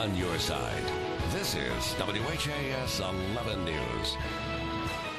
on your side. This is WHAS 11 News.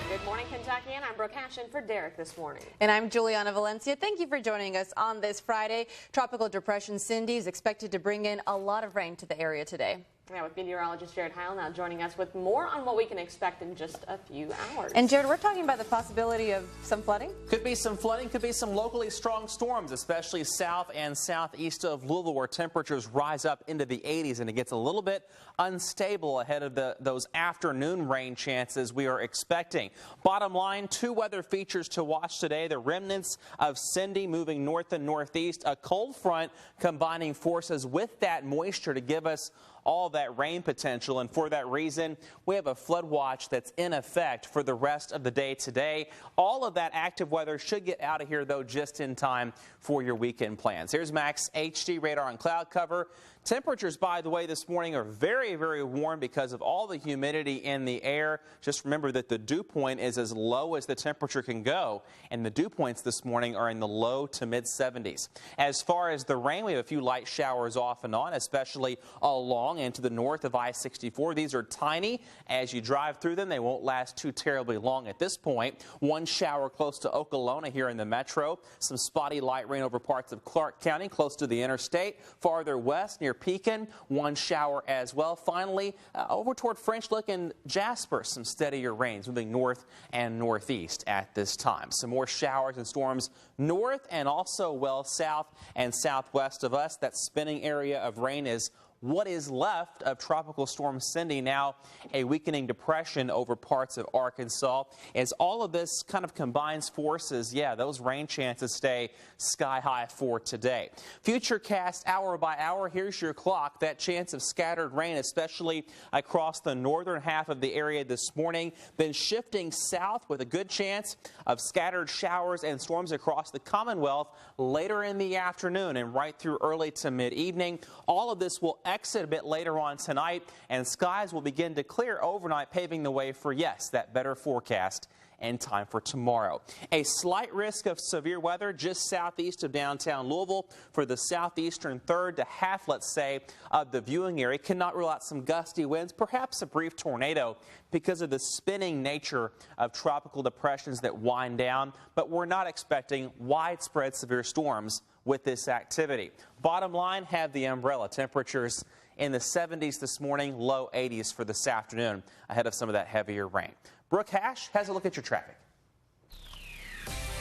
Good morning, Kentucky, and I'm Brooke Hashin for Derek this morning. And I'm Juliana Valencia. Thank you for joining us on this Friday. Tropical Depression Cindy is expected to bring in a lot of rain to the area today. Yeah, with meteorologist Jared Heil now joining us with more on what we can expect in just a few hours. And Jared, we're talking about the possibility of some flooding? Could be some flooding, could be some locally strong storms, especially south and southeast of Louisville, where temperatures rise up into the 80s, and it gets a little bit unstable ahead of those afternoon rain chances we are expecting. Bottom line, two weather features to watch today. The remnants of Cindy moving north and northeast, a cold front combining forces with that moisture to give us all that rain potential, and for that reason, we have a flood watch that's in effect for the rest of the day today. All of that active weather should get out of here, though, just in time for your weekend plans. Here's Max HD radar and cloud cover. Temperatures, by the way, this morning are very, very warm because of all the humidity in the air. Just remember that the dew point is as low as the temperature can go, and the dew points this morning are in the low to mid 70s. As far as the rain, we have a few light showers off and on, especially along and to the north of I-64. These are tiny. As you drive through them, they won't last too terribly long at this point. One shower close to Okolona here in the metro. Some spotty light rain over parts of Clark County close to the interstate. Farther west near Pekin, one shower as well. Finally, over toward French Lick and Jasper, some steadier rains moving north and northeast at this time. Some more showers and storms north and also well south and southwest of us. That spinning area of rain is what is left of Tropical Storm Cindy, now a weakening depression over parts of Arkansas. As all of this kind of combines forces, yeah, those rain chances stay sky high for today. Futurecast hour by hour, here's your clock. That chance of scattered rain, especially across the northern half of the area this morning, then shifting south with a good chance of scattered showers and storms across the Commonwealth later in the afternoon and right through early to mid-evening. All of this will exit a bit later on tonight, and skies will begin to clear overnight, paving the way for, yes, that better forecast and time for tomorrow. A slight risk of severe weather just southeast of downtown Louisville for the southeastern third to half, let's say, of the viewing area. Cannot rule out some gusty winds, perhaps a brief tornado because of the spinning nature of tropical depressions that wind down, but we're not expecting widespread severe storms with this activity. Bottom line, have the umbrella. Temperatures in the 70s this morning, low 80s for this afternoon ahead of some of that heavier rain. Brooke Hash has a look at your traffic.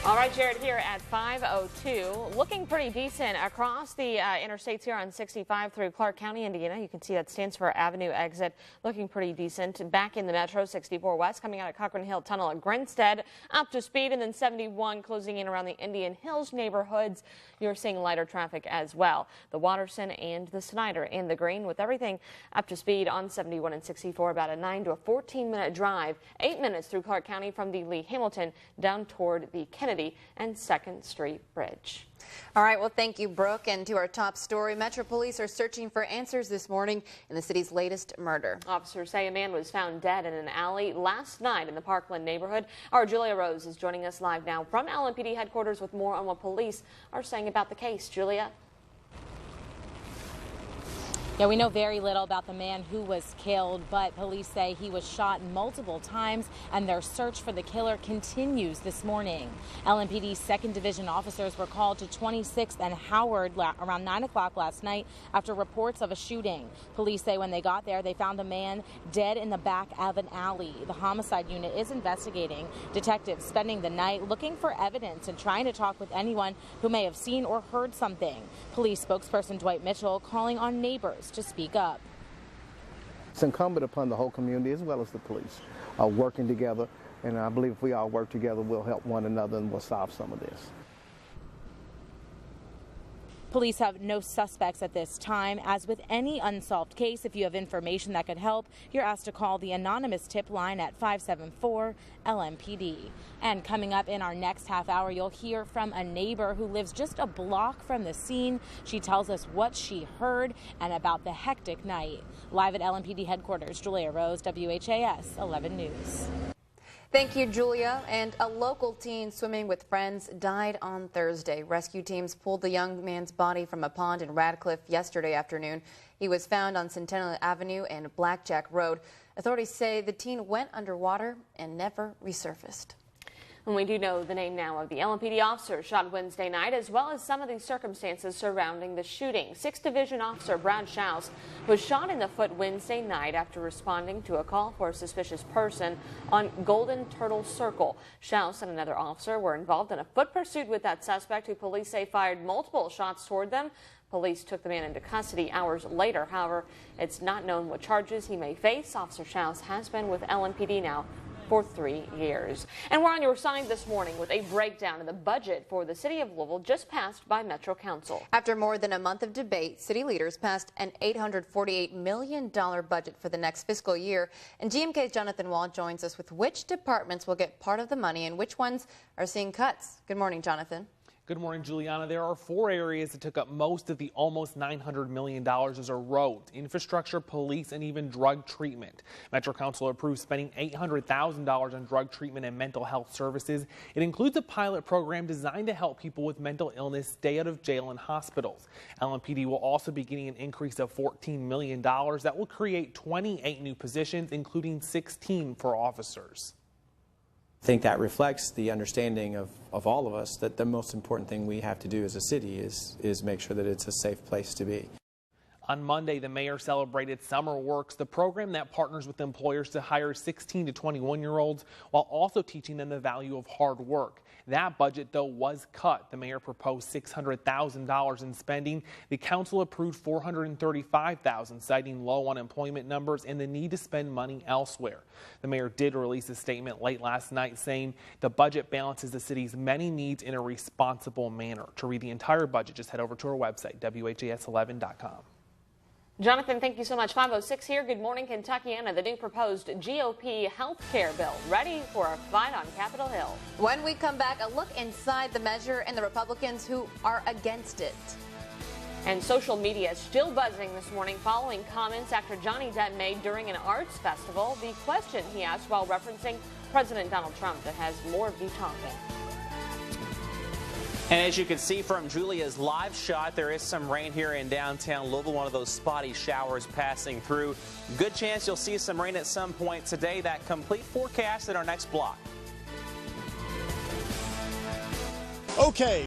All right, Jared, here at 5:02, looking pretty decent across the interstates here on 65 through Clark County, Indiana. You can see that stands for Avenue exit, looking pretty decent. Back in the metro, 64 west coming out of Cochran Hill Tunnel at Grinstead, up to speed, and then 71 closing in around the Indian Hills neighborhoods. You're seeing lighter traffic as well. The Watterson and the Snyder in the green, with everything up to speed on 71 and 64, about a 9 to a 14-minute drive, 8 minutes through Clark County from the Lee Hamilton down toward the Kennedy and 2nd Street Bridge. All right, well, thank you, Brooke. And to our top story, Metro Police are searching for answers this morning in the city's latest murder. Officers say a man was found dead in an alley last night in the Parkland neighborhood. Our Julia Rose is joining us live now from LMPD headquarters with more on what police are saying about the case. Julia? Yeah, we know very little about the man who was killed, but police say he was shot multiple times, and their search for the killer continues this morning. LMPD's 2nd Division officers were called to 26th and Howard around 9 o'clock last night after reports of a shooting. Police say when they got there, they found a man dead in the back of an alley. The homicide unit is investigating. Detectives spending the night looking for evidence and trying to talk with anyone who may have seen or heard something. Police spokesperson Dwight Mitchell calling on neighbors to speak up. It's incumbent upon the whole community as well as the police working together, and I believe if we all work together, we'll help one another and we'll solve some of this. Police have no suspects at this time. As with any unsolved case, if you have information that could help, you're asked to call the anonymous tip line at 574-LMPD. And coming up in our next half hour, you'll hear from a neighbor who lives just a block from the scene. She tells us what she heard and about the hectic night. Live at LMPD headquarters, Julia Rose, WHAS 11 News. Thank you, Julia. And a local teen swimming with friends died on Thursday. Rescue teams pulled the young man's body from a pond in Radcliffe yesterday afternoon. He was found on Centennial Avenue and Blackjack Road. Authorities say the teen went underwater and never resurfaced. And we do know the name now of the LMPD officer shot Wednesday night, as well as some of the circumstances surrounding the shooting. 6th Division Officer Brad Schaus was shot in the foot Wednesday night after responding to a call for a suspicious person on Golden Turtle Circle. Schaus and another officer were involved in a foot pursuit with that suspect, who police say fired multiple shots toward them. Police took the man into custody hours later. However, it's not known what charges he may face. Officer Schaus has been with LMPD now for 3 years. And we're on your side this morning with a breakdown of the budget for the city of Louisville, just passed by Metro Council. After more than a month of debate, city leaders passed an $848 million budget for the next fiscal year. And GMK's Jonathan Wall joins us with which departments will get part of the money and which ones are seeing cuts. Good morning, Jonathan. Good morning, Juliana. There are 4 areas that took up most of the almost $900 million. Those are roads, infrastructure, police, and even drug treatment. Metro Council approved spending $800,000 on drug treatment and mental health services. It includes a pilot program designed to help people with mental illness stay out of jail and hospitals. LMPD will also be getting an increase of $14 million that will create 28 new positions, including 16 for officers. I think that reflects the understanding of all of us that the most important thing we have to do as a city is make sure that it's a safe place to be. On Monday, the mayor celebrated Summer Works, the program that partners with employers to hire 16 to 21-year-olds while also teaching them the value of hard work. That budget, though, was cut. The mayor proposed $600,000 in spending. The council approved $435,000, citing low unemployment numbers and the need to spend money elsewhere. The mayor did release a statement late last night saying the budget balances the city's many needs in a responsible manner. To read the entire budget, just head over to our website, WHAS11.com. Jonathan, thank you so much. 5:06 here. Good morning, Kentuckiana. The new proposed GOP health care bill ready for a fight on Capitol Hill. When we come back, a look inside the measure and the Republicans who are against it. And social media is still buzzing this morning following comments actor Johnny Depp made during an arts festival. The question he asked while referencing President Donald Trump that has more of you talking. And as you can see from Julia's live shot, there is some rain here in downtown Louisville, one of those spotty showers passing through. Good chance you'll see some rain at some point today. That complete forecast in our next block. Okay,